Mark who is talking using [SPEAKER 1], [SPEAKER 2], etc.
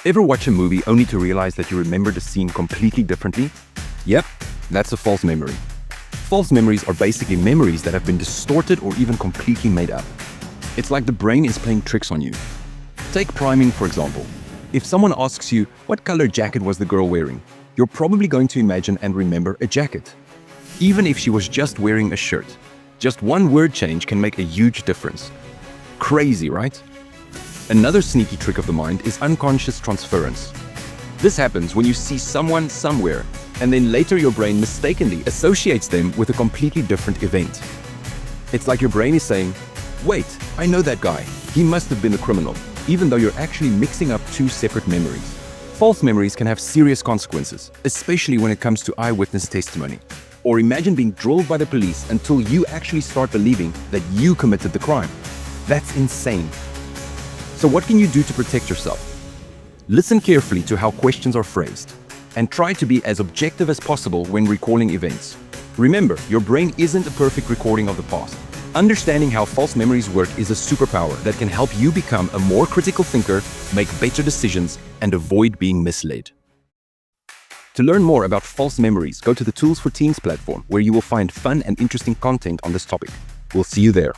[SPEAKER 1] Ever watch a movie only to realize that you remember the scene completely differently? Yep, that's a false memory. False memories are basically memories that have been distorted or even completely made up. It's like the brain is playing tricks on you. Take priming, for example. If someone asks you, what color jacket was the girl wearing? You're probably going to imagine and remember a jacket, even if she was just wearing a shirt. Just one word change can make a huge difference. Crazy, right? Another sneaky trick of the mind is unconscious transference. This happens when you see someone somewhere, and then later your brain mistakenly associates them with a completely different event. It's like your brain is saying, wait, I know that guy. He must have been a criminal, even though you're actually mixing up two separate memories. False memories can have serious consequences, especially when it comes to eyewitness testimony. Or imagine being drilled by the police until you actually start believing that you committed the crime. That's insane. So what can you do to protect yourself? Listen carefully to how questions are phrased, and try to be as objective as possible when recalling events. Remember, your brain isn't a perfect recording of the past. Understanding how false memories work is a superpower that can help you become a more critical thinker, make better decisions, and avoid being misled. To learn more about false memories, go to the Tools for Teens platform, where you will find fun and interesting content on this topic. We'll see you there.